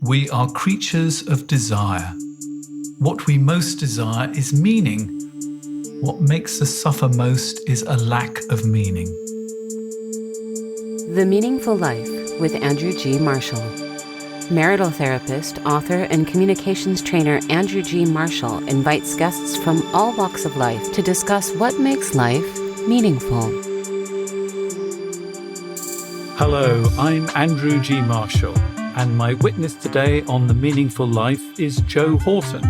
We are creatures of desire. What we most desire is meaning. What makes us suffer most is a lack of meaning. The Meaningful Life with Andrew G. Marshall. Marital therapist, author, and communications trainer Andrew G. Marshall invites guests from all walks of life to discuss what makes life meaningful. Hello, I'm Andrew G. Marshall, and my witness today on The Meaningful Life is Joe Horton.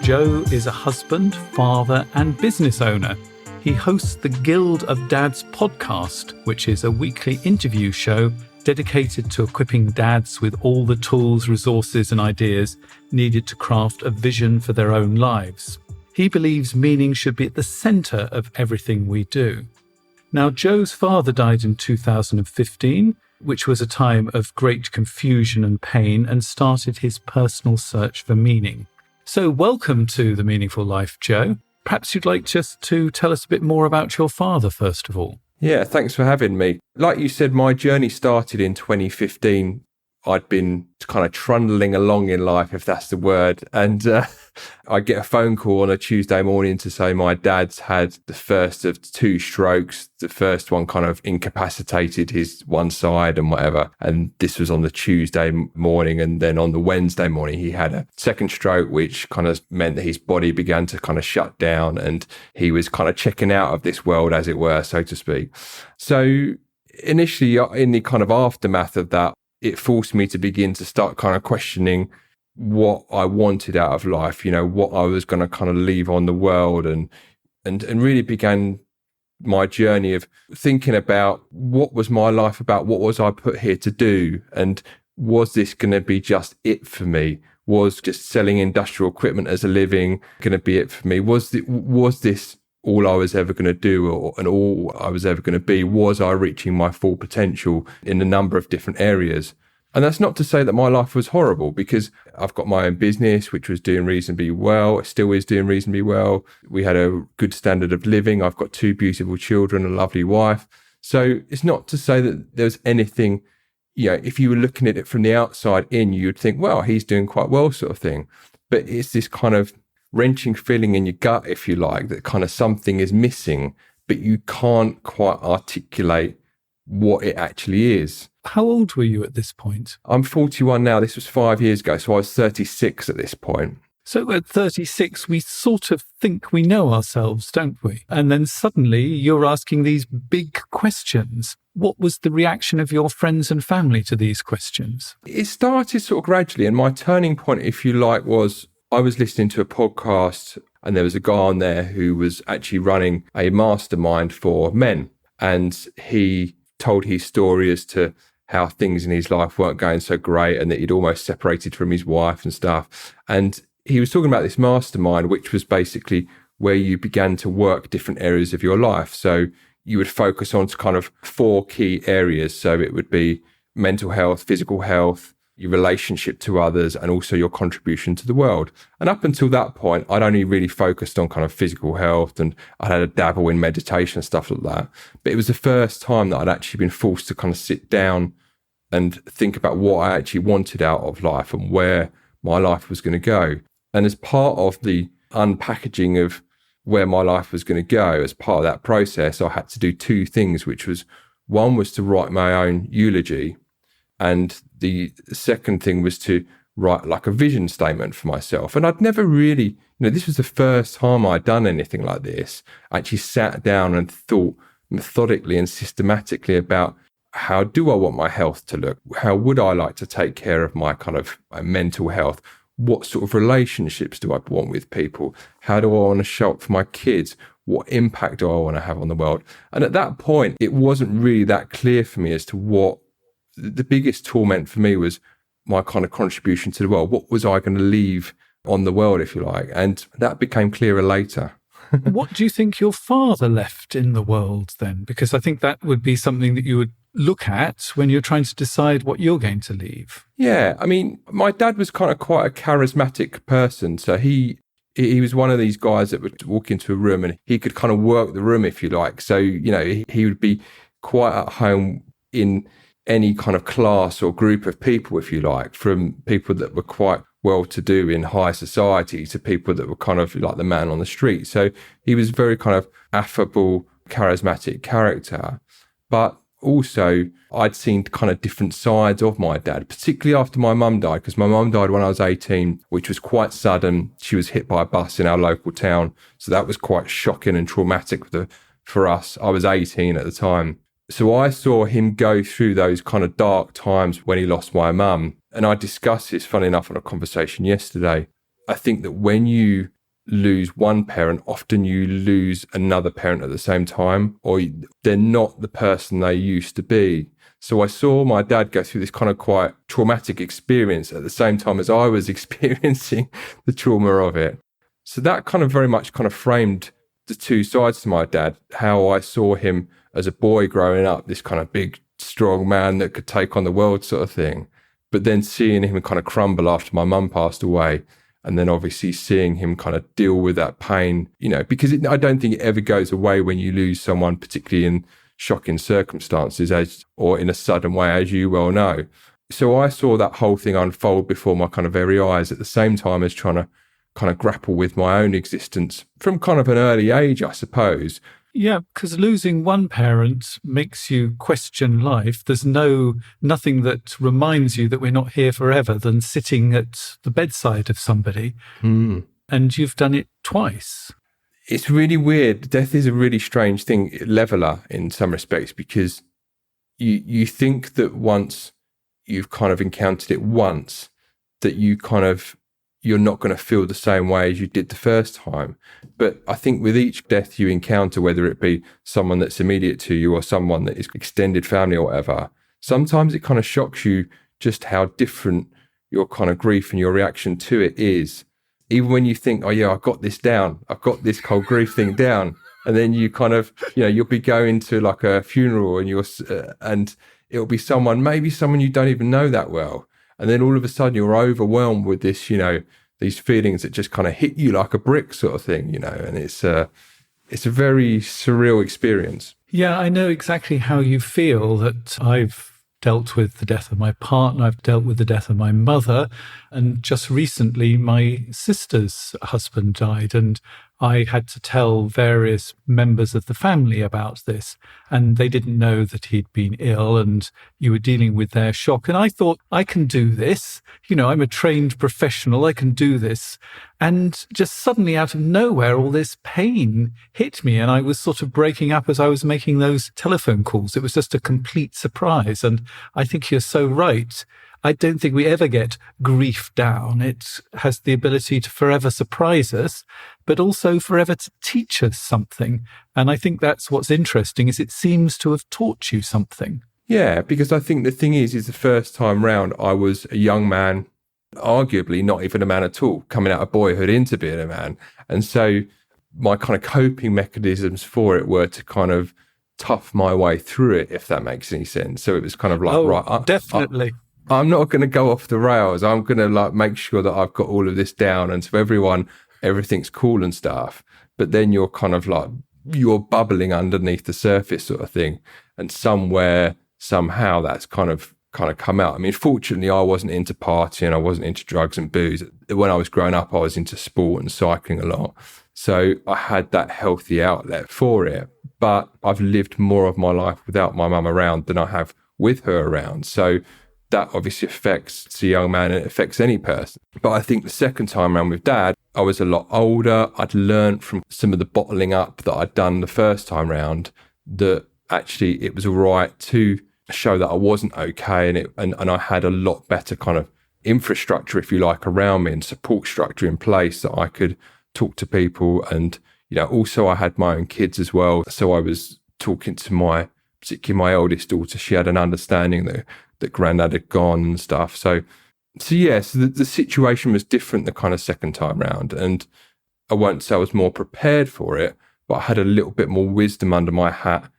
Joe is a husband, father, and business owner. He hosts the Guild of Dads podcast, which is a weekly interview show dedicated to equipping dads with all the tools, resources, and ideas needed to craft a vision for their own lives. He believes meaning should be at the centre of everything we do. Now, Joe's father died in 2015, which was a time of great confusion and pain, and started his personal search for meaning. So welcome to The Meaningful Life, Joe. Perhaps you'd like just to tell us a bit more about your father, first of all. Yeah, thanks for having me. Like you said, my journey started in 2015. I'd been kind of trundling along in life, if that's the word. And I get a phone call on a Tuesday morning to say my dad's had the first of two strokes. The first one kind of incapacitated his one side and whatever. And this was on the Tuesday morning. And then on the Wednesday morning, he had a second stroke, which kind of meant that his body began to kind of shut down and he was kind of checking out of this world, as it were, so to speak. So initially, in the kind of aftermath of that, it forced me to begin to start kind of questioning what I wanted out of life, you know, what I was going to kind of leave on the world, and really began my journey of thinking about what was my life about, what was I put here to do, and was this going to be just it for me? Was just selling industrial equipment as a living going to be it for me? Was this all I was ever going to do and all I was ever going to be? Was I reaching my full potential in a number of different areas? And that's not to say that my life was horrible, because I've got my own business, which was doing reasonably well. It still is doing reasonably well. We had a good standard of living. I've got two beautiful children, a lovely wife. So it's not to say that there's anything, you know, if you were looking at it from the outside in, you'd think, well, he's doing quite well sort of thing. But it's this kind of wrenching feeling in your gut, if you like, that kind of something is missing, but you can't quite articulate what it actually is. How old were you at this point? I'm 41 now. This was 5 years ago, so I was 36 at this point. So at 36, we sort of think we know ourselves, don't we? And then suddenly you're asking these big questions. What was the reaction of your friends and family to these questions? It started sort of gradually, and my turning point, if you like, was I was listening to a podcast, and there was a guy on there who was actually running a mastermind for men. And he told his story as to how things in his life weren't going so great and that he'd almost separated from his wife and stuff. And he was talking about this mastermind, which was basically where you began to work different areas of your life. So you would focus on kind of 4 key areas. So it would be mental health, physical health, your relationship to others, and also your contribution to the world. And up until that point, I'd only really focused on kind of physical health, and I had a dabble in meditation and stuff like that. But it was the first time that I'd actually been forced to kind of sit down and think about what I actually wanted out of life and where my life was going to go. And as part of the unpackaging of where my life was going to go, as part of that process, I had to do 2 things, which was, one was to write my own eulogy, and the second thing was to write like a vision statement for myself. And I'd never really, this was the first time I'd done anything like this. I actually sat down and thought methodically and systematically about, how do I want my health to look? How would I like to take care of my kind of mental health? What sort of relationships do I want with people? How do I want to show up for my kids? What impact do I want to have on the world? And at that point, it wasn't really that clear for me as to what the biggest torment for me was my kind of contribution to the world. What was I going to leave on the world, if you like? And that became clearer later. What do you think your father left in the world then? Because I think that would be something that you would look at when you're trying to decide what you're going to leave. Yeah, I mean, my dad was kind of quite a charismatic person. So he was one of these guys that would walk into a room and he could kind of work the room, if you like. So, he would be quite at home in any kind of class or group of people, if you like, from people that were quite well-to-do in high society to people that were kind of like the man on the street. So he was very kind of affable, charismatic character. But also, I'd seen kind of different sides of my dad, particularly after my mum died, because my mum died when I was 18, which was quite sudden. She was hit by a bus in our local town. So that was quite shocking and traumatic for us. I was 18 at the time. So I saw him go through those kind of dark times when he lost my mum. And I discussed this, funny enough, on a conversation yesterday. I think that when you lose one parent, often you lose another parent at the same time, or they're not the person they used to be. So I saw my dad go through this kind of quite traumatic experience at the same time as I was experiencing the trauma of it. So that kind of very much kind of framed the two sides to my dad, how I saw him as a boy growing up, this kind of big, strong man that could take on the world sort of thing. But then seeing him kind of crumble after my mum passed away, and then obviously seeing him kind of deal with that pain, because I don't think it ever goes away when you lose someone, particularly in shocking circumstances or in a sudden way, as you well know. So I saw that whole thing unfold before my kind of very eyes at the same time as trying to kind of grapple with my own existence from kind of an early age, I suppose. Yeah, because losing one parent makes you question life. There's nothing that reminds you that we're not here forever than sitting at the bedside of somebody. And you've done it twice. It's really weird. Death is a really strange thing, leveler in some respects, because you think that once you've kind of encountered it once, that you're not going to feel the same way as you did the first time. But I think with each death you encounter, whether it be someone that's immediate to you or someone that is extended family or whatever, sometimes it kind of shocks you just how different your kind of grief and your reaction to it is. Even when you think, oh yeah, I've got this down, I've got this whole grief thing down. And then you kind of, you'll be going to like a funeral and it'll be maybe someone you don't even know that well. And then all of a sudden you're overwhelmed with this, these feelings that just kind of hit you like a brick sort of thing, and it's a very surreal experience. Yeah, I know exactly how you feel. That I've dealt with the death of my partner, I've dealt with the death of my mother, and just recently my sister's husband died, and I had to tell various members of the family about this, and they didn't know that he'd been ill, and you were dealing with their shock. And I thought, I can do this. I'm a trained professional. I can do this. And just suddenly out of nowhere, all this pain hit me, and I was sort of breaking up as I was making those telephone calls. It was just a complete surprise. And I think you're so right. I don't think we ever get grief down. It has the ability to forever surprise us, but also forever to teach us something. And I think that's what's interesting, is it seems to have taught you something. Yeah, because I think the thing is the first time round, I was a young man, arguably not even a man at all, coming out of boyhood into being a man. And so my kind of coping mechanisms for it were to kind of tough my way through it, if that makes any sense. So it was kind of like, definitely. I'm not going to go off the rails. I'm going to make sure that I've got all of this down. And so everything's cool and stuff. But then you're kind of you're bubbling underneath the surface sort of thing. And somehow that's kind of come out. I mean, fortunately, I wasn't into partying. I wasn't into drugs and booze. When I was growing up, I was into sport and cycling a lot. So I had that healthy outlet for it. But I've lived more of my life without my mum around than I have with her around. So that obviously affects a young man and it affects any person. But I think the second time around with Dad, I was a lot older. I'd learned from some of the bottling up that I'd done the first time round that actually it was all right to show that I wasn't okay. And I had a lot better kind of infrastructure, if you like, around me and support structure in place that I could talk to people. And, also I had my own kids as well. So I was talking to particularly my oldest daughter. She had an understanding that Grandad had gone and stuff. So yes, the situation was different the kind of second time round. And I won't say I was more prepared for it, but I had a little bit more wisdom under my hat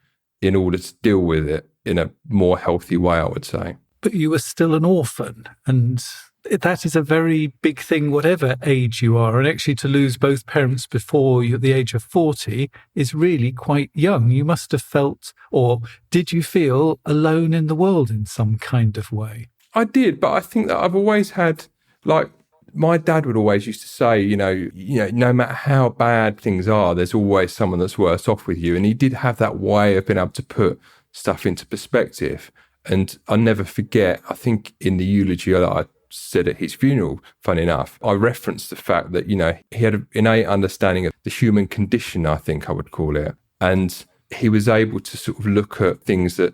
in order to deal with it in a more healthy way, I would say. But you were still an orphan, and that is a very big thing, whatever age you are. And actually to lose both parents before you're at the age of 40 is really quite young. You must have felt, or did you feel alone in the world in some kind of way? I did, but I think that I've always had, like, my dad would always used to say, no matter how bad things are, there's always someone that's worse off with you. And he did have that way of being able to put stuff into perspective. And I'll never forget, I think in the eulogy that I said at his funeral, funny enough, I referenced the fact that, he had an innate understanding of the human condition, I think I would call it. And he was able to sort of look at things that,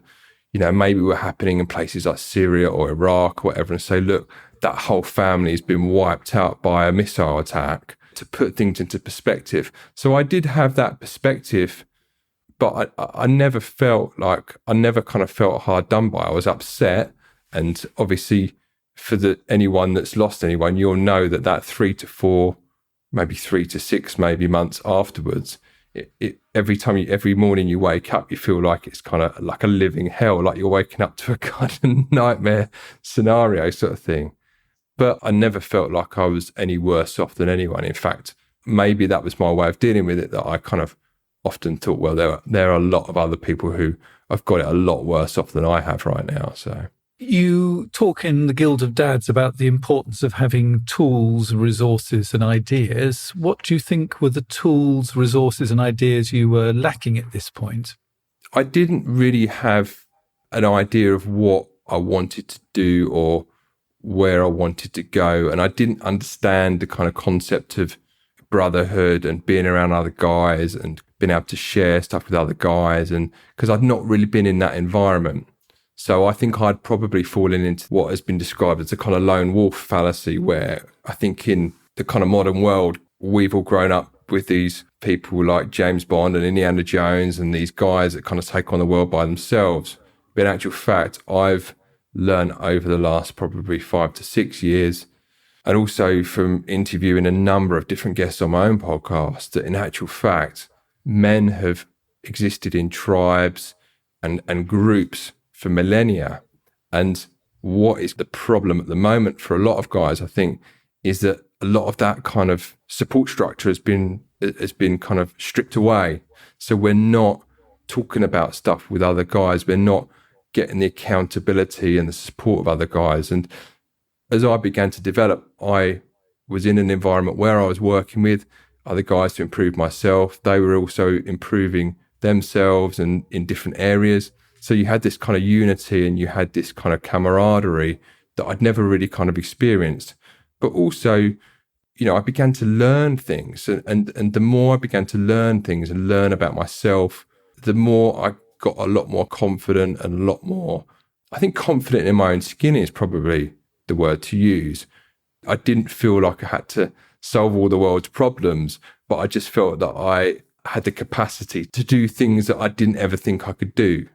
maybe were happening in places like Syria or Iraq or whatever, and say, look, that whole family has been wiped out by a missile attack, to put things into perspective. So I did have that perspective, but I never kind of felt hard done by. I was upset. And obviously for anyone that's lost anyone, you'll know that 3 to 4, maybe 3 to 6, maybe months afterwards, every morning you wake up, you feel like it's kind of like a living hell, like you're waking up to a kind of nightmare scenario sort of thing. But I never felt like I was any worse off than anyone. In fact, maybe that was my way of dealing with it, that I kind of often thought, well, there are a lot of other people who have got it a lot worse off than I have right now. So you talk in the Guild of Dads about the importance of having tools, resources and ideas. What do you think were the tools, resources and ideas you were lacking at this point? I didn't really have an idea of what I wanted to do or where I wanted to go. And I didn't understand the kind of concept of brotherhood and being around other guys and being able to share stuff with other guys. And because I'd not really been in that environment. So I think I'd probably fallen into what has been described as a kind of lone wolf fallacy, where I think in the kind of modern world, we've all grown up with these people like James Bond and Indiana Jones and these guys that kind of take on the world by themselves. But in actual fact, I've learned over the last probably 5 to 6 years, and also from interviewing a number of different guests on my own podcast, that in actual fact, men have existed in tribes and groups for millennia. And what is the problem at the moment for a lot of guys, I think, is that a lot of that kind of support structure has been kind of stripped away. So we're not talking about stuff with other guys. We're not getting the accountability and the support of other guys. And as I began to develop, I was in an environment where I was working with other guys to improve myself. They were also improving themselves and in different areas. So you had this kind of unity and you had this kind of camaraderie that I'd never really kind of experienced. But also, I began to learn things. And the more I began to learn things and learn about myself, the more I got a lot more confident and a lot more, I think confident in my own skin is probably the word to use. I didn't feel like I had to solve all the world's problems, but I just felt that I had the capacity to do things that I didn't ever think I could do.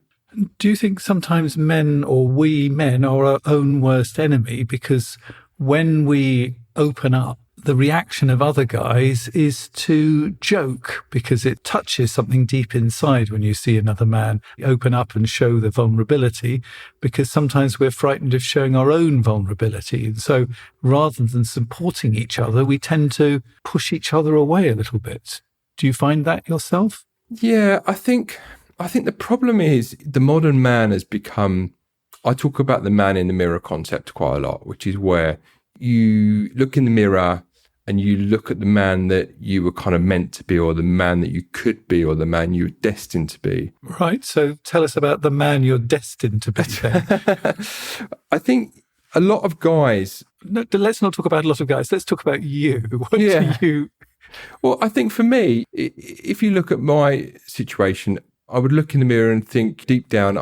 Do you think sometimes men, or we men, are our own worst enemy? Because when we open up, the reaction of other guys is to joke, because it touches something deep inside when you see another man open up and show the vulnerability, because sometimes we're frightened of showing our own vulnerability. And so rather than supporting each other, we tend to push each other away a little bit. Do you find that yourself? Yeah, I think the problem is the modern man has become, I talk about the man in the mirror concept quite a lot, which is where you look in the mirror and you look at the man that you were kind of meant to be, or the man that you could be, or the man you were destined to be. Right. So tell us about the man you're destined to be then. I think a lot of guys... No, let's not talk about a lot of guys. Let's talk about you. What do you... Well, I think for me, if you look at my situation, I would look in the mirror and think deep down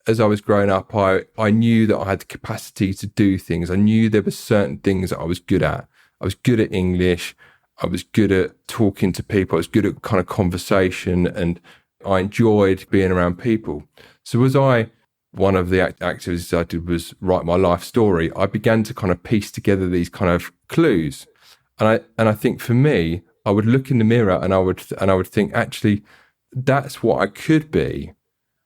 as I was growing up, I knew that I had the capacity to do things. I knew there were certain things that I was good at. I was good at English. I was good at talking to people. I was good at kind of conversation, and I enjoyed being around people. So one of the activities I did was write my life story. I began to kind of piece together these kind of clues. And I think for me, I would look in the mirror and I would think, actually, that's what I could be.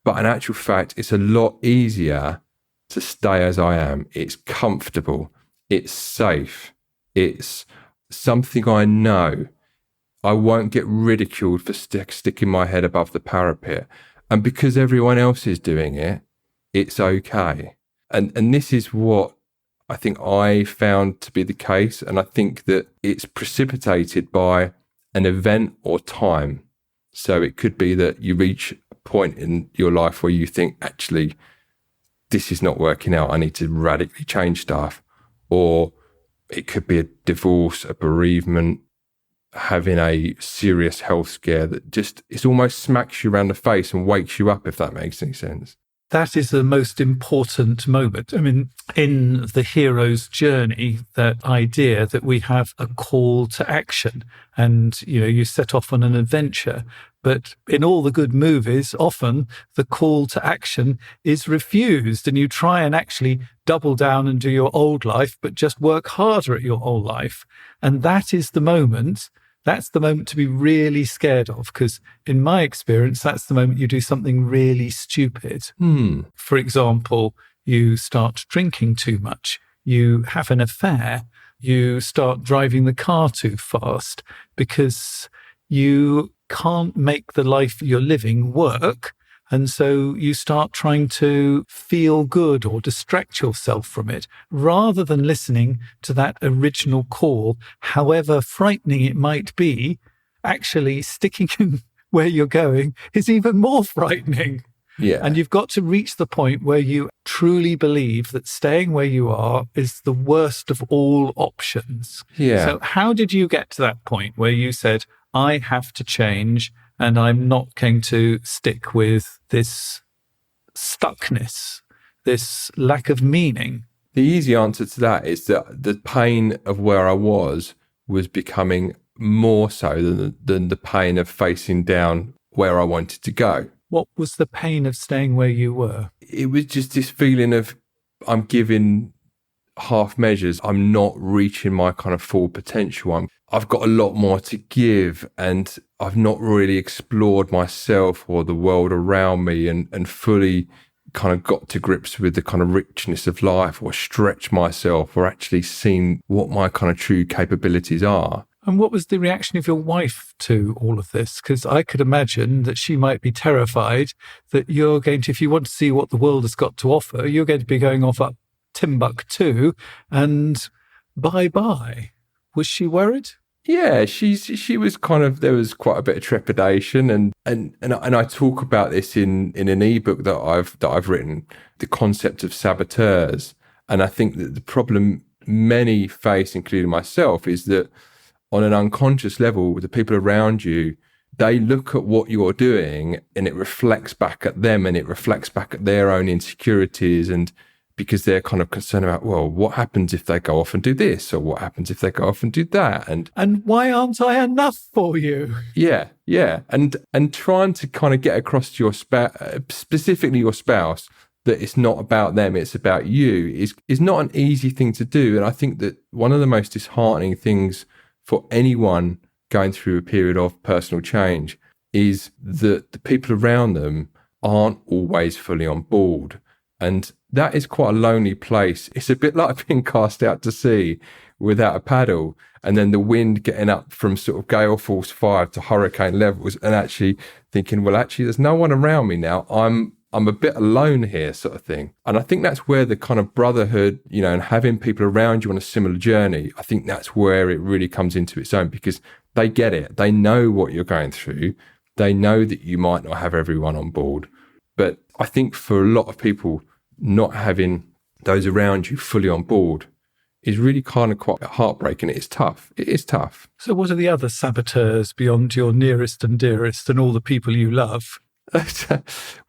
But in actual fact, it's a lot easier to stay as I am. It's comfortable. It's safe. It's something I know. I won't get ridiculed for sticking my head above the parapet. And because everyone else is doing it, it's okay. And this is what I think I found to be the case. And I think that it's precipitated by an event or time. So it could be that you reach a point in your life where you think, actually, this is not working out. I need to radically change stuff. Or it could be a divorce, a bereavement, having a serious health scare that just, it almost smacks you around the face and wakes you up, if that makes any sense. That is the most important moment. I mean, in the hero's journey, that idea that we have a call to action and, you set off on an adventure. But in all the good movies, often the call to action is refused and you try and actually double down and do your old life, but just work harder at your old life. And that is the moment. That's the moment to be really scared of, because in my experience, that's the moment you do something really stupid. For example, you start drinking too much, you have an affair, you start driving the car too fast because you can't make the life you're living work. And so you start trying to feel good or distract yourself from it, rather than listening to that original call, however frightening it might be. Actually sticking in where you're going is even more frightening. Yeah. And you've got to reach the point where you truly believe that staying where you are is the worst of all options. Yeah. So how did you get to that point where you said, I have to change and I'm not going to stick with this stuckness, this lack of meaning? The easy answer to that is that the pain of where I was becoming more so than the pain of facing down where I wanted to go. What was the pain of staying where you were? It was just this feeling of I'm giving half measures. I'm not reaching my kind of full potential. I've got a lot more to give, and I've not really explored myself or the world around me and fully kind of got to grips with the kind of richness of life, or stretched myself, or actually seen what my kind of true capabilities are. And what was the reaction of your wife to all of this? Because I could imagine that she might be terrified that you're going to, if you want to see what the world has got to offer, you're going to be going off up Timbuktu and bye-bye. Was she worried? Yeah, she was kind of, there was quite a bit of trepidation, and I talk about this in an ebook that I've written, the concept of saboteurs. And I think that the problem many face, including myself, is that on an unconscious level, the people around you, they look at what you're doing and it reflects back at them, and it reflects back at their own insecurities, and because they're kind of concerned about, well, what happens if they go off and do this, or what happens if they go off and do that, and why aren't I enough for you? Yeah, and trying to kind of get across to your specifically your spouse, that it's not about them, it's about you, is not an easy thing to do. And I think that one of the most disheartening things for anyone going through a period of personal change is that the people around them aren't always fully on board. And that is quite a lonely place. It's a bit like being cast out to sea without a paddle, and then the wind getting up from sort of gale force 5 to hurricane levels, and actually thinking, well, actually, there's no one around me now. I'm a bit alone here, sort of thing. And I think that's where the kind of brotherhood, and having people around you on a similar journey, I think that's where it really comes into its own, because they get it. They know what you're going through. They know that you might not have everyone on board. But I think for a lot of people, not having those around you fully on board is really kind of quite heartbreaking. It is tough. It is tough. So what are the other saboteurs beyond your nearest and dearest and all the people you love?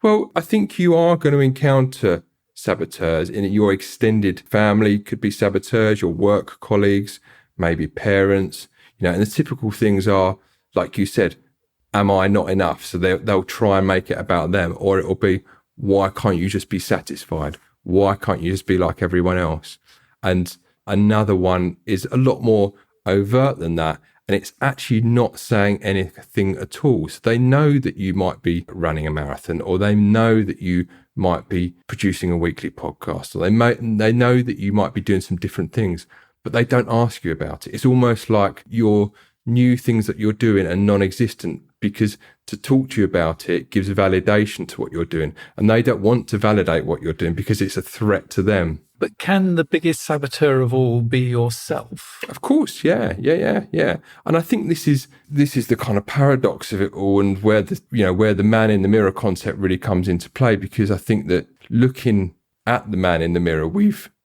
Well, I think you are going to encounter saboteurs in your extended family. Could be saboteurs, your work colleagues, maybe parents, and the typical things are, like you said, am I not enough? So they'll try and make it about them, or it'll be, why can't you just be satisfied? Why can't you just be like everyone else? And another one is a lot more overt than that. and it's actually not saying anything at all. So they know that you might be running a marathon, or they know that you might be producing a weekly podcast, or they know that you might be doing some different things, but they don't ask you about it. It's almost like your new things that you're doing are non-existent, because to talk to you about it gives validation to what you're doing, and they don't want to validate what you're doing because it's a threat to them. But can the biggest saboteur of all be yourself? Of course, yeah. And I think this is the kind of paradox of it all, and where the man in the mirror concept really comes into play, because I think that looking at the man in the mirror,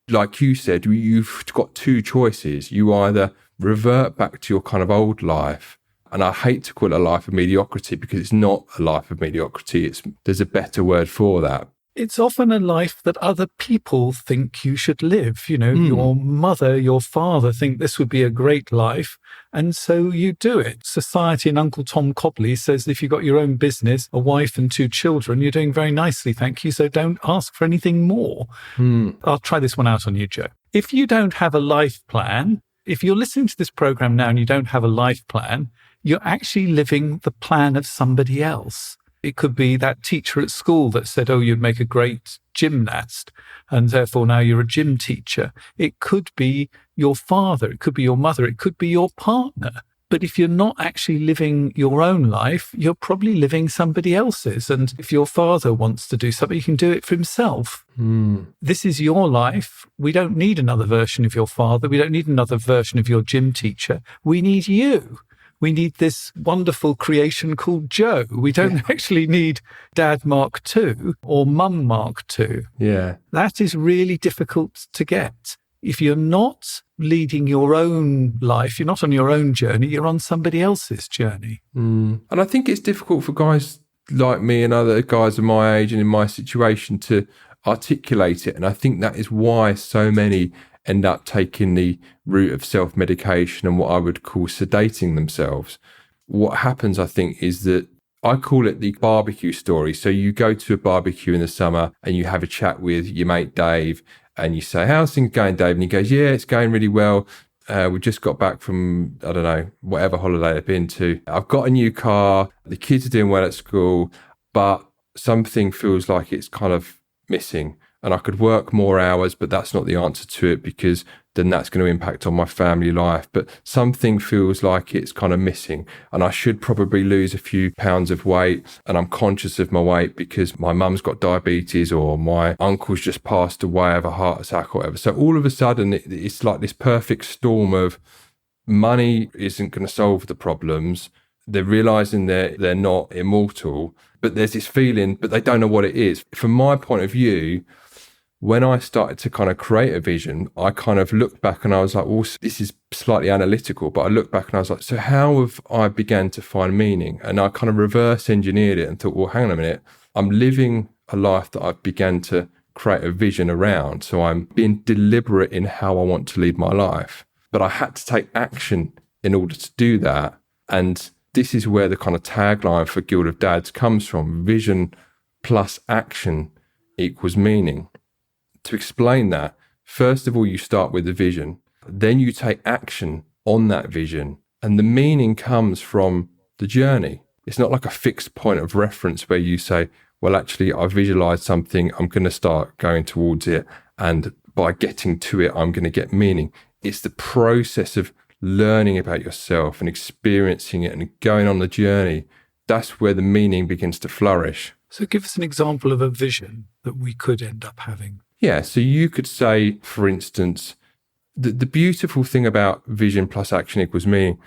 like you said, you've got two choices. You either revert back to your kind of old life, and I hate to call it a life of mediocrity because it's not a life of mediocrity. There's a better word for that. It's often a life that other people think you should live. Your mother, your father think this would be a great life, and so you do it. Society and Uncle Tom Cobley says if you've got your own business, a wife and 2 children, you're doing very nicely, thank you, so don't ask for anything more. I'll try this one out on you, Joe. If you don't have a life plan, if you're listening to this program now and you don't have a life plan, you're actually living the plan of somebody else. It could be that teacher at school that said, oh, you'd make a great gymnast, and therefore now you're a gym teacher. It could be your father, it could be your mother, it could be your partner. But if you're not actually living your own life, you're probably living somebody else's. And if your father wants to do something, he can do it for himself. This is your life. We don't need another version of your father. We don't need another version of your gym teacher. We need you. We need this wonderful creation called Joe. We don't actually need Dad Mark II or Mum Mark II. Yeah. That is really difficult to get. If you're not leading your own life, you're not on your own journey, you're on somebody else's journey. And I think it's difficult for guys like me and other guys of my age and in my situation to articulate it. And I think that is why so many end up taking the route of self-medication and what I would call sedating themselves. What happens, I think, is that I call it the barbecue story. So you go to a barbecue in the summer and you have a chat with your mate Dave and you say, how's things going, Dave? And he goes, yeah, it's going really well. We just got back from, I don't know, whatever holiday I've been to. I've got a new car. The kids are doing well at school, but something feels like it's kind of missing. And I could work more hours, but that's not the answer to it, because then that's going to impact on my family life. But something feels like it's kind of missing. And I should probably lose a few pounds of weight. And I'm conscious of my weight because my mum's got diabetes, or my uncle's just passed away of a heart attack or whatever. So all of a sudden, it's like this perfect storm of money isn't going to solve the problems. They're realizing they're not immortal, but there's this feeling, but they don't know what it is. From my point of view, when I started to kind of create a vision, I kind of looked back and I was like, well, this is slightly analytical, but I looked back and I was like, so how have I began to find meaning? And I kind of reverse engineered it and thought, well, hang on a minute. I'm living a life that I've began to create a vision around. So I'm being deliberate in how I want to lead my life. But I had to take action in order to do that. And this is where the kind of tagline for Guild of Dads comes from. Vision plus action equals meaning. To explain that, first of all, you start with the vision, then you take action on that vision, and the meaning comes from the journey. It's not like a fixed point of reference where you say, well, actually, I visualized something, I'm going to start going towards it, and by getting to it, I'm going to get meaning. It's the process of learning about yourself and experiencing it and going on the journey. That's where the meaning begins to flourish. So give us an example of a vision that we could end up having. Yeah, so you could say, for instance, the beautiful thing about vision plus action equals meaning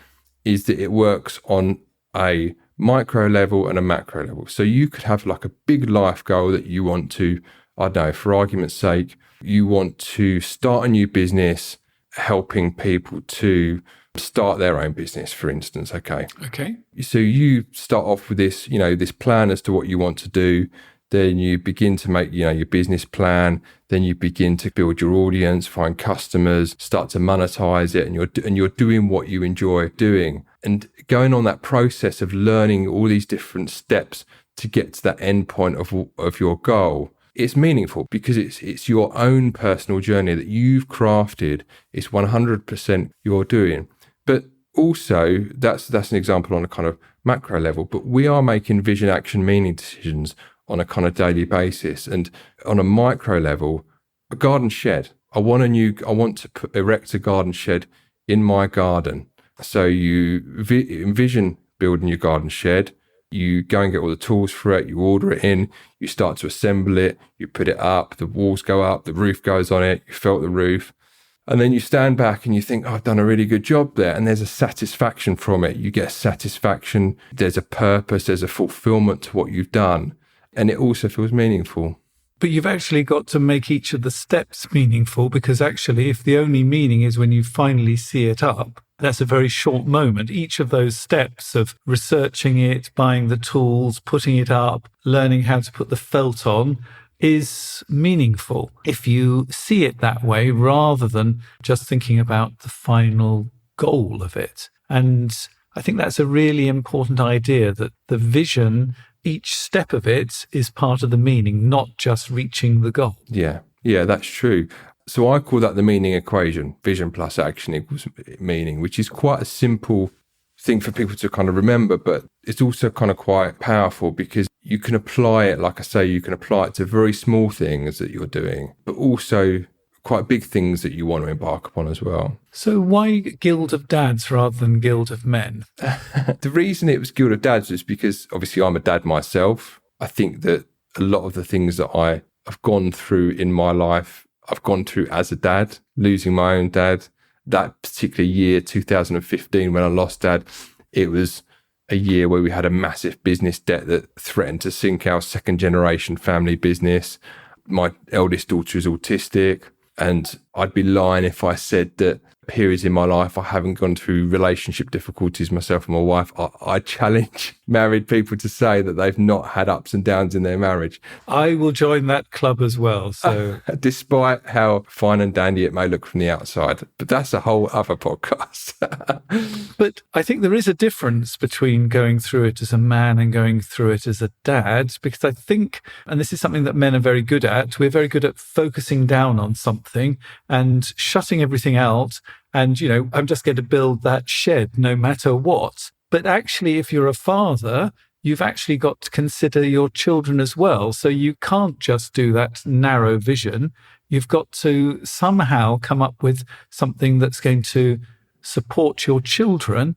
is that it works on a micro level and a macro level. So you could have like a big life goal that you want to, I don't know, for argument's sake, you want to start a new business, helping people to start their own business, for instance. Okay. So you start off with this, this plan as to what you want to do. Then you begin to make, your business plan. Then you begin to build your audience, find customers, start to monetize it, and you're doing what you enjoy doing, and going on that process of learning all these different steps to get to that end point of your goal. It's meaningful because it's your own personal journey that you've crafted. It's 100% you're doing. But also, that's an example on a kind of macro level, but we are making vision, action, meaning decisions on a kind of daily basis. And on a micro level, a garden shed. I want to erect a garden shed in my garden. So you envision building your garden shed. You go and get all the tools for it. You order it in. You start to assemble it. You put it up. The walls go up. The roof goes on it. You felt the roof. And then you stand back and you think, I've done a really good job there. And there's a satisfaction from it. You get a satisfaction. There's a purpose. There's a fulfillment to what you've done. And it also feels meaningful. But you've actually got to make each of the steps meaningful, because actually, if the only meaning is when you finally see it up, that's a very short moment. Each of those steps of researching it, buying the tools, putting it up, learning how to put the felt on, is meaningful if you see it that way, rather than just thinking about the final goal of it. And I think that's a really important idea, that the vision, each step of it, is part of the meaning, not just reaching the goal. Yeah, that's true. So I call that the meaning equation. Vision plus action equals meaning, which is quite a simple thing for people to kind of remember, but it's also kind of quite powerful, because you can apply it, like I say, you can apply it to very small things that you're doing, but also quite big things that you want to embark upon as well. So why Guild of Dads rather than Guild of Men? The reason it was Guild of Dads was because obviously I'm a dad myself. I think that a lot of the things that I have gone through in my life, I've gone through as a dad, losing my own dad. That particular year, 2015, when I lost dad, it was a year where we had a massive business debt that threatened to sink our second generation family business. My eldest daughter is autistic, and I'd be lying if I said that periods in my life I haven't gone through relationship difficulties myself and my wife. I challenge married people to say that they've not had ups and downs in their marriage. I will join that club as well. So, despite how fine and dandy it may look from the outside, but that's a whole other podcast. But I think there is a difference between going through it as a man and going through it as a dad, because I think, and this is something that men are very good at, we're very good at focusing down on something and shutting everything out. And, I'm just going to build that shed no matter what. But actually, if you're a father, you've actually got to consider your children as well. So you can't just do that narrow vision. You've got to somehow come up with something that's going to support your children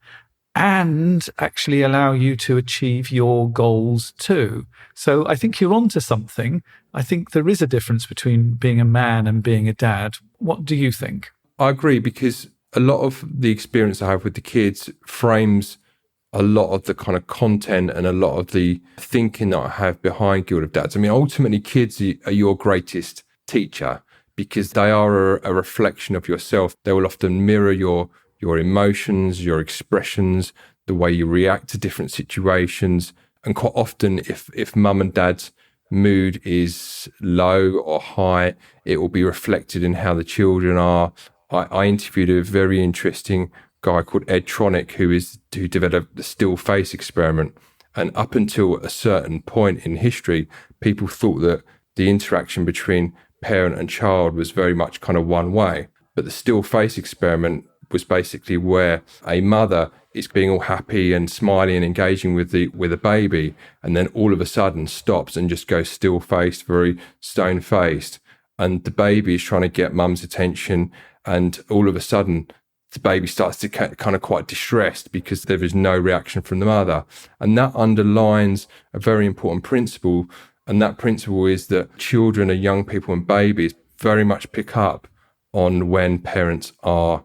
and actually allow you to achieve your goals too. So I think you're onto something. I think there is a difference between being a man and being a dad. What do you think? I agree, because a lot of the experience I have with the kids frames a lot of the kind of content and a lot of the thinking that I have behind Guild of Dads. I mean, ultimately, kids are your greatest teacher, because they are a reflection of yourself. They will often mirror your emotions, your expressions, the way you react to different situations. And quite often, if mum and dad's mood is low or high, it will be reflected in how the children are. I interviewed a very interesting guy called Ed Tronick, who developed the still face experiment. And up until a certain point in history, people thought that the interaction between parent and child was very much kind of one way. But the still face experiment was basically where a mother is being all happy and smiling and engaging with a baby, and then all of a sudden stops and just goes still faced, very stone faced. And the baby is trying to get mum's attention, and all of a sudden the baby starts to kind of quite distressed because there is no reaction from the mother. And that underlines a very important principle. And that principle is that children and young people and babies very much pick up on when parents are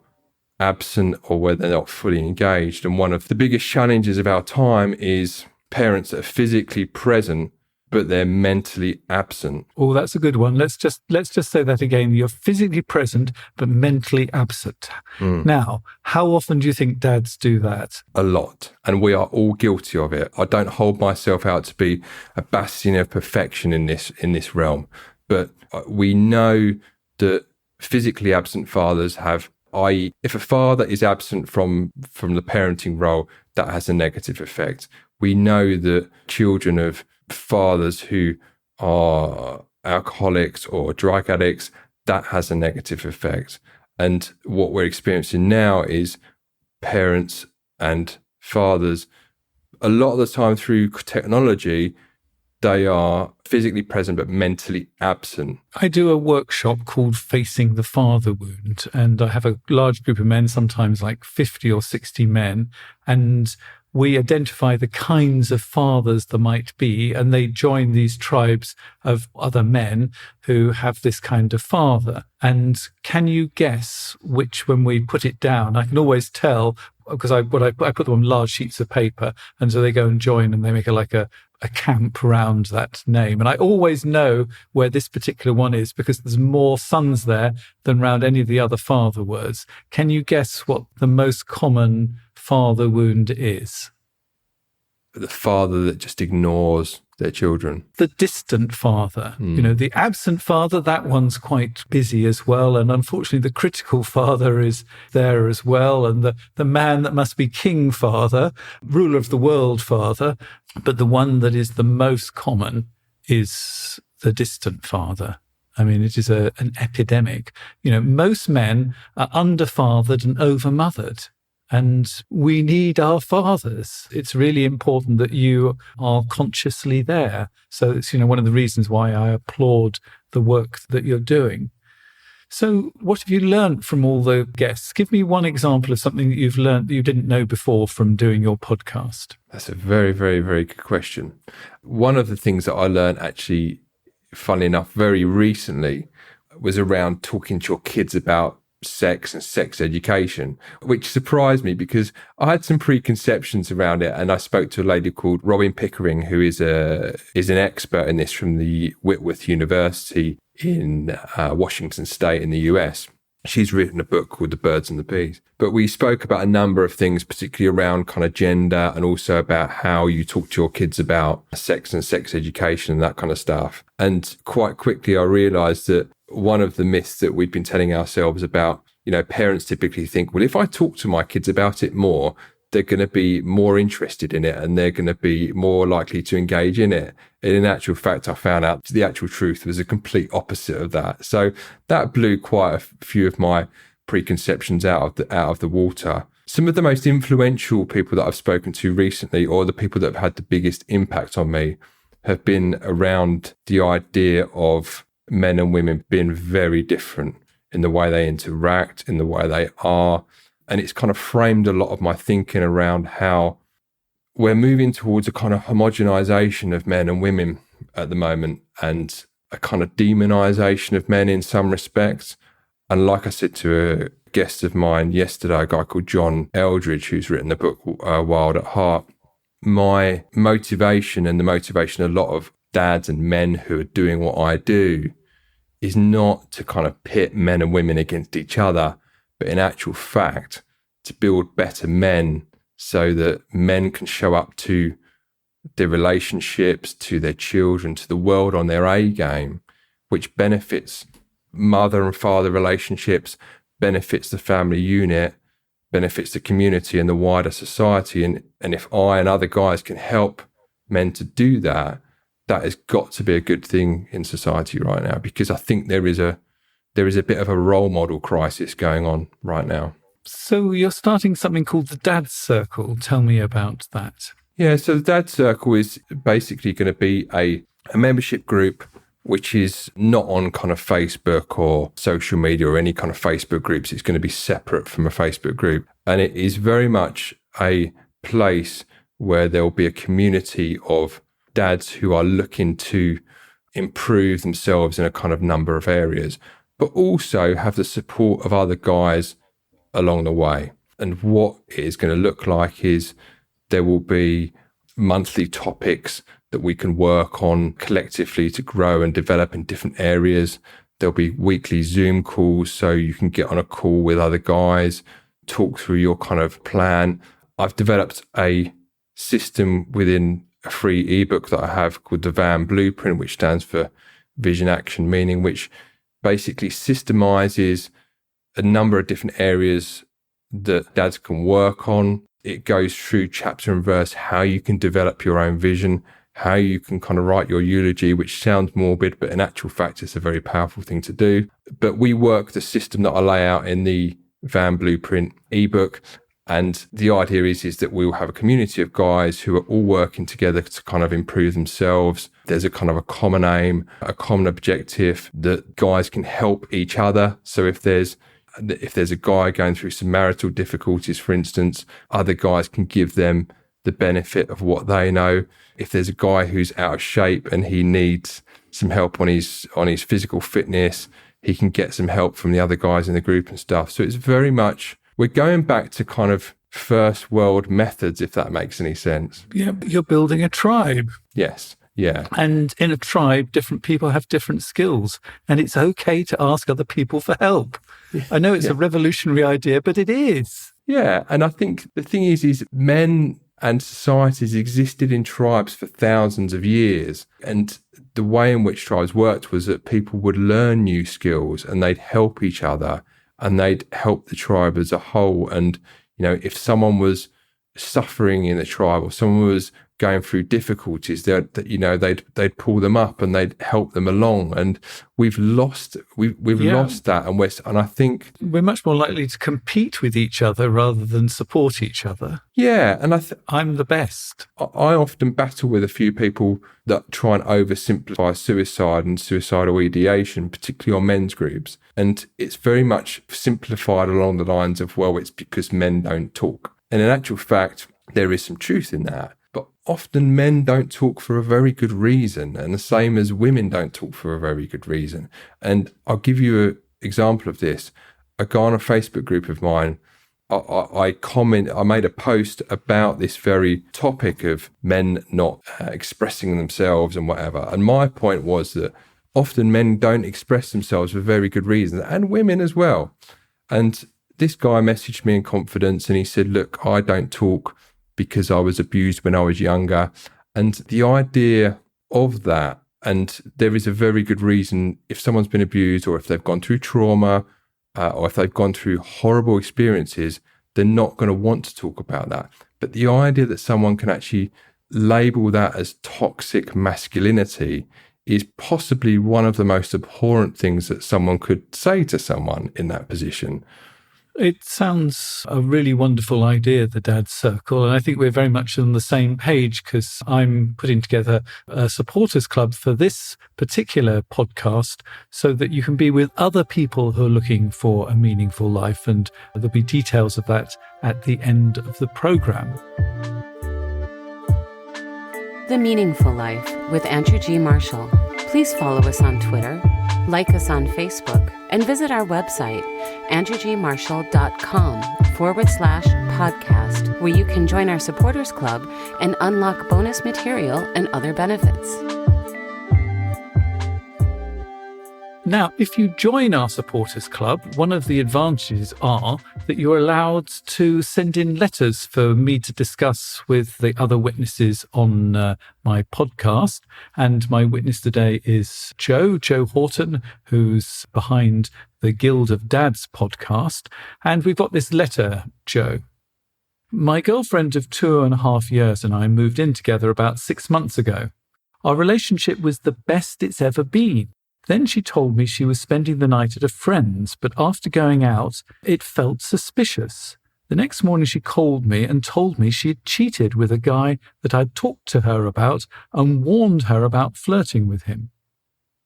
absent or where they're not fully engaged. And one of the biggest challenges of our time is parents that are physically present, but they're mentally absent. Oh, that's a good one. Let's just say that again. You're physically present, but mentally absent. Now, how often do you think dads do that? A lot. And we are all guilty of it. I don't hold myself out to be a bastion of perfection in this realm, but we know that physically absent fathers have, i.e., if a father is absent from the parenting role, that has a negative effect. We know that children of fathers who are alcoholics or drug addicts, that has a negative effect. And what we're experiencing now is parents and fathers, a lot of the time through technology, they are physically present but mentally absent. I do a workshop called Facing the Father Wound, and I have a large group of men, sometimes like 50 or 60 men, and we identify the kinds of fathers there might be, and they join these tribes of other men who have this kind of father. And can you guess which, when we put it down, I can always tell, because I put them on large sheets of paper, and so they go and join and they make a camp around that name. And I always know where this particular one is because there's more sons there than around any of the other father words. Can you guess what the most common father wound is? The father that just ignores their children. The distant father, the absent father, that one's quite busy as well. And unfortunately, the critical father is there as well. And the man that must be king father, ruler of the world father. But the one that is the most common is the distant father. I mean, it is an epidemic. Most men are underfathered and overmothered. And we need our fathers. It's really important that you are consciously there. So it's, one of the reasons why I applaud the work that you're doing. So what have you learned from all the guests? Give me one example of something that you've learned that you didn't know before from doing your podcast. That's a very, very, very good question. One of the things that I learned actually, funnily enough, very recently was around talking to your kids about sex and sex education, which surprised me because I had some preconceptions around it. And I spoke to a lady called Robin Pickering, who is an expert in this from the Whitworth University in Washington State in the US. She's written a book called The Birds and the Bees. But we spoke about a number of things, particularly around kind of gender and also about how you talk to your kids about sex and sex education and that kind of stuff. And quite quickly, I realized that one of the myths that we've been telling ourselves about, parents typically think, well, if I talk to my kids about it more, they're going to be more interested in it and they're going to be more likely to engage in it. And in actual fact, I found out the actual truth was a complete opposite of that. So that blew quite a few of my preconceptions out of the water. Some of the most influential people that I've spoken to recently, or the people that have had the biggest impact on me, have been around the idea of men and women being very different in the way they interact, in the way they are. And it's kind of framed a lot of my thinking around how we're moving towards a kind of homogenization of men and women at the moment and a kind of demonization of men in some respects. And like I said to a guest of mine yesterday, a guy called John Eldridge, who's written the book Wild at Heart, my motivation and the motivation of a lot of dads and men who are doing what I do is not to kind of pit men and women against each other, but in actual fact, to build better men so that men can show up to their relationships, to their children, to the world on their A game, which benefits mother and father relationships, benefits the family unit, benefits the community and the wider society. And if I and other guys can help men to do that, that has got to be a good thing in society right now, because I think there is a bit of a role model crisis going on right now. So you're starting something called the Dad Circle. Tell me about that. Yeah, so the Dad Circle is basically going to be a membership group which is not on kind of Facebook or social media or any kind of Facebook groups. It's going to be separate from a Facebook group. And it is very much a place where there will be a community of dads who are looking to improve themselves in a kind of number of areas, but also have the support of other guys along the way. And what it is going to look like is there will be monthly topics that we can work on collectively to grow and develop in different areas. There'll be weekly Zoom calls so you can get on a call with other guys, talk through your kind of plan. I've developed a system within a free ebook that I have called the V.A.M Blueprint, which stands for Vision, Action, Meaning, which basically systemizes a number of different areas that dads can work on. It goes through chapter and verse how you can develop your own vision, how you can kind of write your eulogy, which sounds morbid, but in actual fact, it's a very powerful thing to do. But we work the system that I lay out in the V.A.M Blueprint ebook, And the idea is that we'll have a community of guys who are all working together to kind of improve themselves. There's a kind of a common aim, a common objective that guys can help each other. So if there's a guy going through some marital difficulties, for instance, other guys can give them the benefit of what they know. If there's a guy who's out of shape and he needs some help on his physical fitness, he can get some help from the other guys in the group and stuff. So it's very much, we're going back to kind of first world methods, if that makes any sense. Yeah, you're building a tribe. Yes. Yeah. And in a tribe, different people have different skills, and it's okay to ask other people for help. Yeah. I know it's a revolutionary idea, but it is. Yeah. And I think the thing is men and societies existed in tribes for thousands of years. And the way in which tribes worked was that people would learn new skills and they'd help each other and they'd help the tribe as a whole. And, you know, if someone was suffering in the tribe or someone was going through difficulties, they'd pull them up and they'd help them along. And we've lost that, and I think we're much more likely to compete with each other rather than support each other. Yeah, and I'm the best. I often battle with a few people that try and oversimplify suicide and suicidal ideation, particularly on men's groups, and it's very much simplified along the lines of, well, it's because men don't talk. And in actual fact, there is some truth in that. But often men don't talk for a very good reason, and the same as women don't talk for a very good reason. And I'll give you an example of this. A guy on a Facebook group of mine, I made a post about this very topic of men not expressing themselves and whatever. And my point was that often men don't express themselves for very good reasons, and women as well. And this guy messaged me in confidence and he said, look, I don't talk because I was abused when I was younger. And the idea of that, and there is a very good reason, if someone's been abused or if they've gone through trauma or if they've gone through horrible experiences, they're not going to want to talk about that. But the idea that someone can actually label that as toxic masculinity is possibly one of the most abhorrent things that someone could say to someone in that position. It sounds a really wonderful idea, the Dad Circle, and I think we're very much on the same page because I'm putting together a supporters club for this particular podcast so that you can be with other people who are looking for a meaningful life, and there'll be details of that at the end of the programme. The Meaningful Life with Andrew G. Marshall. Please follow us on Twitter, like us on Facebook, and visit our website, andrewgmarshall.com/podcast, where you can join our supporters club and unlock bonus material and other benefits. Now, if you join our supporters club, one of the advantages are that you're allowed to send in letters for me to discuss with the other witnesses on my podcast. And my witness today is Joe Horton, who's behind the Guild of Dads podcast. And we've got this letter, Joe. My girlfriend of 2.5 years and I moved in together about 6 months ago. Our relationship was the best it's ever been. Then she told me she was spending the night at a friend's, but after going out, it felt suspicious. The next morning she called me and told me she had cheated with a guy that I'd talked to her about and warned her about flirting with him.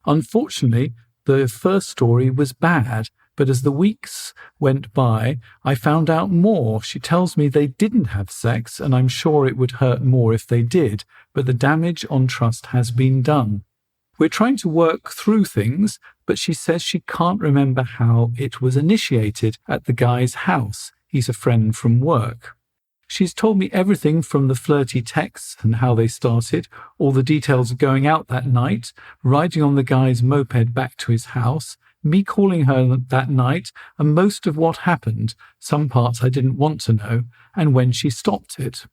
Unfortunately, the first story was bad, but as the weeks went by, I found out more. She tells me they didn't have sex, and I'm sure it would hurt more if they did, but the damage on trust has been done. We're trying to work through things, but she says she can't remember how it was initiated at the guy's house. He's a friend from work. She's told me everything from the flirty texts and how they started, all the details of going out that night, riding on the guy's moped back to his house, me calling her that night, and most of what happened, some parts I didn't want to know, and when she stopped it.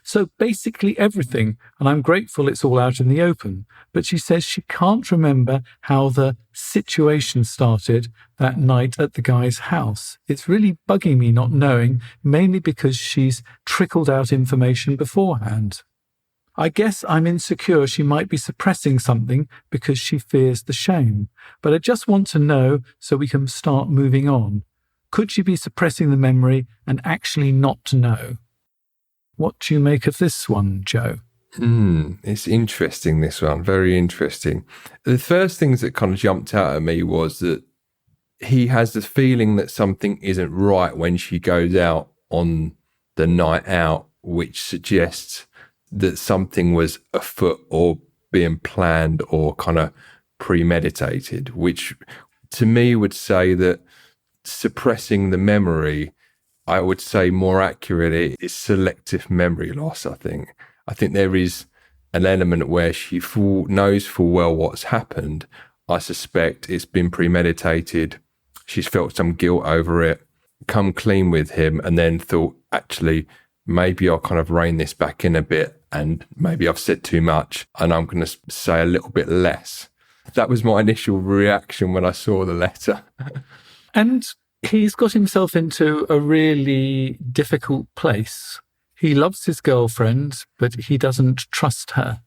So basically everything, and I'm grateful it's all out in the open. But she says she can't remember how the situation started that night at the guy's house. It's really bugging me not knowing, mainly because she's trickled out information beforehand. I guess I'm insecure she might be suppressing something because she fears the shame. But I just want to know so we can start moving on. Could she be suppressing the memory and actually not know? What do you make of this one, Joe? It's interesting, this one. Very interesting. The first things that kind of jumped out at me was that he has the feeling that something isn't right when she goes out on the night out, which suggests that something was afoot or being planned or kind of premeditated, which to me would say that suppressing the memory, I would say more accurately, is selective memory loss, I think. I think there is an element where she knows full well what's happened. I suspect it's been premeditated. She's felt some guilt over it, come clean with him, and then thought, actually, maybe I'll kind of rein this back in a bit, and maybe I've said too much, and I'm going to say a little bit less. That was my initial reaction when I saw the letter. And he's got himself into a really difficult place. He loves his girlfriend, but he doesn't trust her.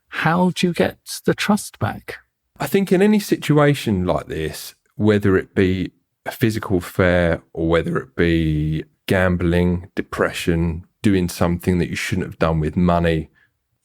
How do you get the trust back? I think in any situation like this, whether it be a physical affair or whether it be gambling, depression, doing something that you shouldn't have done with money,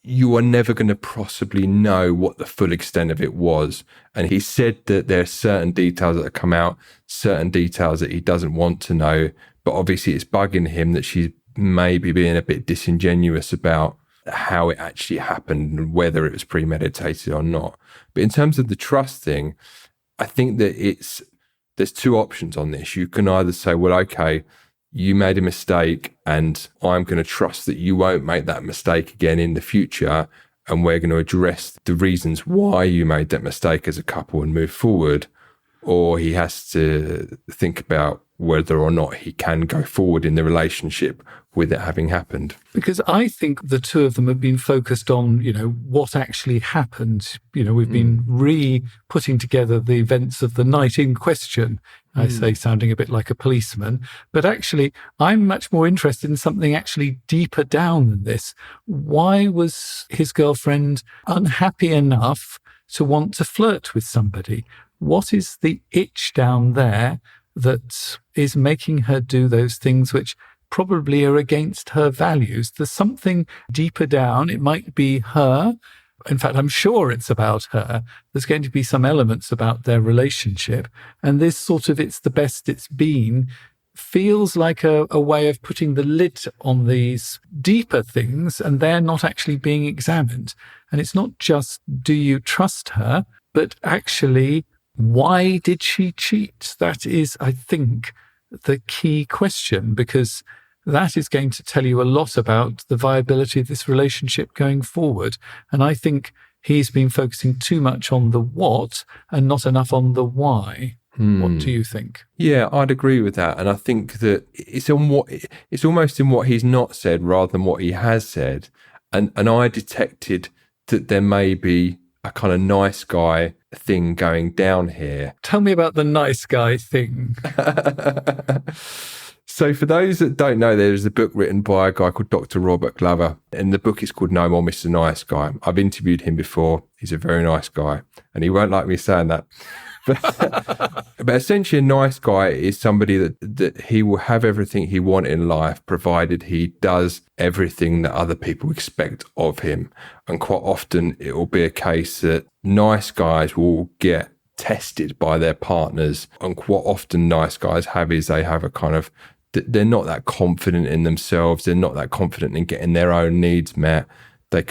you are never going to possibly know what the full extent of it was. And he said that there are certain details that have come out, certain details that he doesn't want to know, but obviously it's bugging him that she's maybe being a bit disingenuous about how it actually happened and whether it was premeditated or not. But in terms of the trust thing, I think that there's two options on this. You can either say, well, okay, you made a mistake and I'm going to trust that you won't make that mistake again in the future, and we're going to address the reasons why you made that mistake as a couple and move forward. Or he has to think about whether or not he can go forward in the relationship with it having happened. Because I think the two of them have been focused on, what actually happened. We've been putting together the events of the night in question, I say, sounding a bit like a policeman. But actually, I'm much more interested in something actually deeper down than this. Why was his girlfriend unhappy enough to want to flirt with somebody? What is the itch down there that is making her do those things which probably are against her values? There's something deeper down. It might be her. In fact, I'm sure it's about her. There's going to be some elements about their relationship. And this sort of it's the best it's been feels like a way of putting the lid on these deeper things, and they're not actually being examined. And it's not just, do you trust her, but actually, why did she cheat? That is, I think, the key question, because that is going to tell you a lot about the viability of this relationship going forward. And I think he's been focusing too much on the what and not enough on the why. What do you think? Yeah, I'd agree with that. And I think that it's almost in what he's not said rather than what he has said. And I detected that there may be a kind of nice guy thing going down here. Tell me about the nice guy thing. So for those that don't know, there's a book written by a guy called Dr. Robert Glover, and the book is called No More Mr. Nice Guy. I've interviewed him before. He's a very nice guy, and he won't like me saying that. But essentially, a nice guy is somebody that he will have everything he wants in life, provided he does everything that other people expect of him. And quite often, it will be a case that nice guys will get tested by their partners. And quite often, nice guys they have a kind of, they're not that confident in themselves. They're not that confident in getting their own needs met. It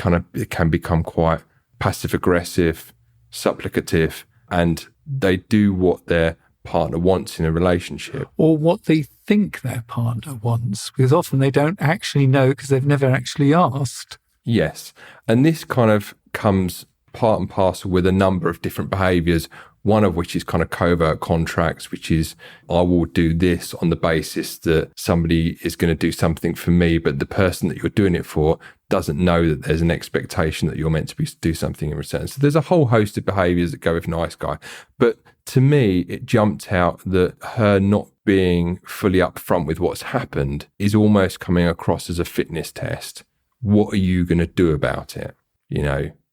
can become quite passive aggressive, supplicative, and they do what their partner wants in a relationship. Or what they think their partner wants, because often they don't actually know because they've never actually asked. Yes. And this kind of comes part and parcel with a number of different behaviours, one of which is kind of covert contracts, which is I will do this on the basis that somebody is going to do something for me, but the person that you're doing it for doesn't know that there's an expectation that you're meant to do something in return. So there's a whole host of behaviours that go with nice guy. But to me, it jumped out that her not being fully upfront with what's happened is almost coming across as a fitness test. What are you going to do about it?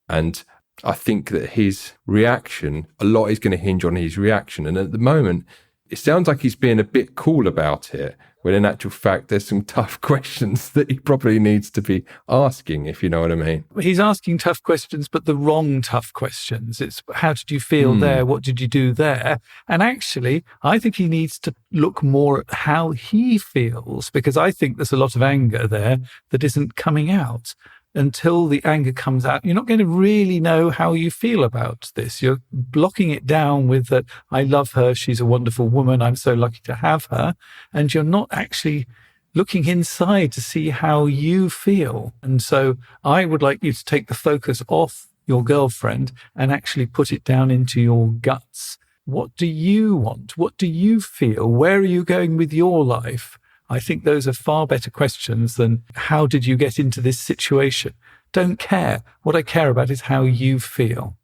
And I think that his reaction, a lot is going to hinge on his reaction. And at the moment, it sounds like he's being a bit cool about it, when in actual fact, there's some tough questions that he probably needs to be asking, if you know what I mean. He's asking tough questions, but the wrong tough questions. It's how did you feel there? What did you do there? And actually, I think he needs to look more at how he feels, because I think there's a lot of anger there that isn't coming out. Until the anger comes out, you're not going to really know how you feel about this. You're blocking it down with that, I love her, she's a wonderful woman, I'm so lucky to have her. And you're not actually looking inside to see how you feel. And so I would like you to take the focus off your girlfriend and actually put it down into your guts. What do you want? What do you feel? Where are you going with your life? I think those are far better questions than how did you get into this situation? Don't care. What I care about is how you feel.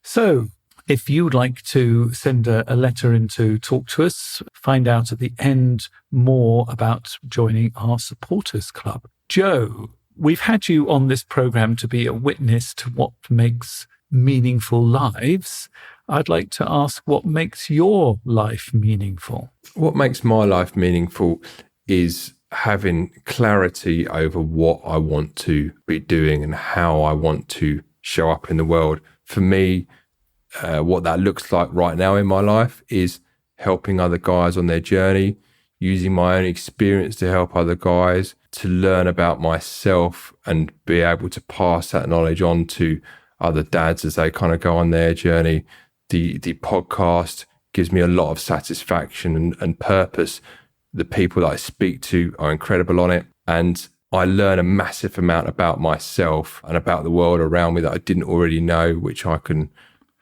So if you'd like to send a letter in to talk to us, find out at the end more about joining our supporters club. Joe, we've had you on this program to be a witness to what makes meaningful lives. I'd like to ask, what makes your life meaningful? What makes my life meaningful is having clarity over what I want to be doing and how I want to show up in the world. For me, what that looks like right now in my life is helping other guys on their journey, using my own experience to help other guys, to learn about myself and be able to pass that knowledge on to other dads as they kind of go on their journey. The podcast gives me a lot of satisfaction and purpose. The people that I speak to are incredible on it. And I learn a massive amount about myself and about the world around me that I didn't already know, which I can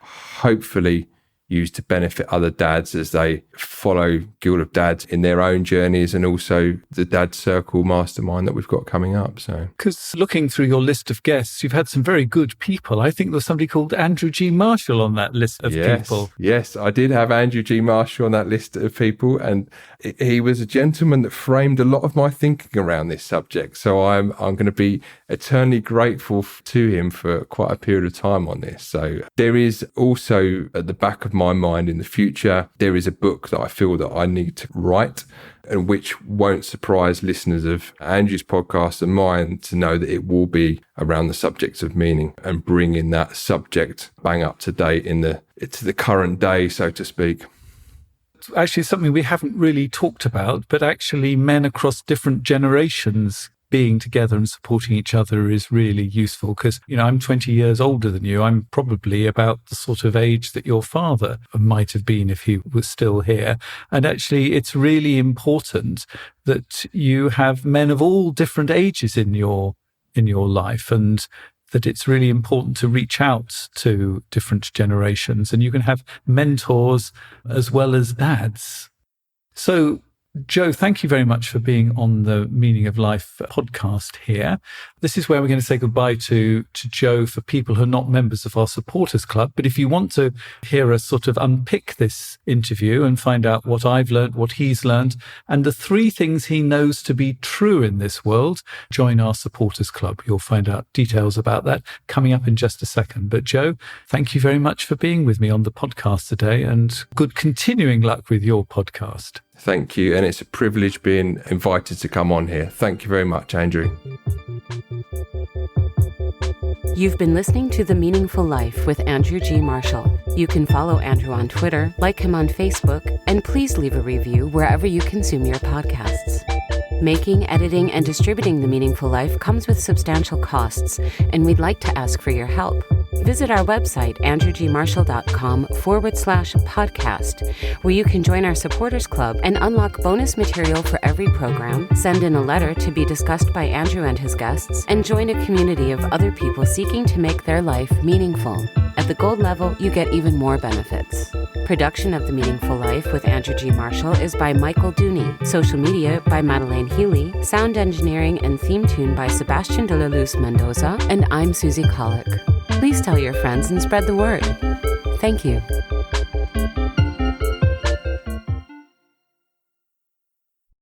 hopefully use to benefit other dads as they follow Guild of Dads in their own journeys, and also the Dad Circle Mastermind that we've got coming up. So, because looking through your list of guests, you've had some very good people. I think there's somebody called Andrew G. Marshall on that list of people. Yes, I did have Andrew G. Marshall on that list of people, and he was a gentleman that framed a lot of my thinking around this subject. So I'm going to be eternally grateful to him for quite a period of time on this. So there is also at the back of my mind in the future, there is a book that I feel that I need to write, and which won't surprise listeners of Andrew's podcast and mine to know that it will be around the subject of meaning and bringing that subject bang up to date to the current day, so to speak. Actually, something we haven't really talked about, but actually men across different generations being together and supporting each other is really useful, because, I'm 20 years older than you. I'm probably about the sort of age that your father might have been if he was still here. And actually, it's really important that you have men of all different ages in your life, and that it's really important to reach out to different generations, and you can have mentors as well as dads. So, Joe, thank you very much for being on the Meaning of Life podcast here. This is where we're going to say goodbye to Joe for people who are not members of our supporters club. But if you want to hear us sort of unpick this interview and find out what I've learned, what he's learned, and the 3 things he knows to be true in this world, join our supporters club. You'll find out details about that coming up in just a second. But Joe, thank you very much for being with me on the podcast today, and good continuing luck with your podcast. Thank you. And it's a privilege being invited to come on here. Thank you very much, Andrew. You've been listening to The Meaningful Life with Andrew G. Marshall. You can follow Andrew on Twitter, like him on Facebook, and please leave a review wherever you consume your podcasts. Making, editing, and distributing The Meaningful Life comes with substantial costs, and we'd like to ask for your help. Visit our website, andrewgmarshall.com/podcast, where you can join our supporters club and unlock bonus material for every program, send in a letter to be discussed by Andrew and his guests, and join a community of other people seeking to make their life meaningful. At the gold level, you get even more benefits. Production of The Meaningful Life with Andrew G. Marshall is by Michael Dooney. Social media by Madeleine Healy. Sound engineering and theme tune by Sebastian de la Luz Mendoza. And I'm Susie Colick. Please tell your friends and spread the word. Thank you.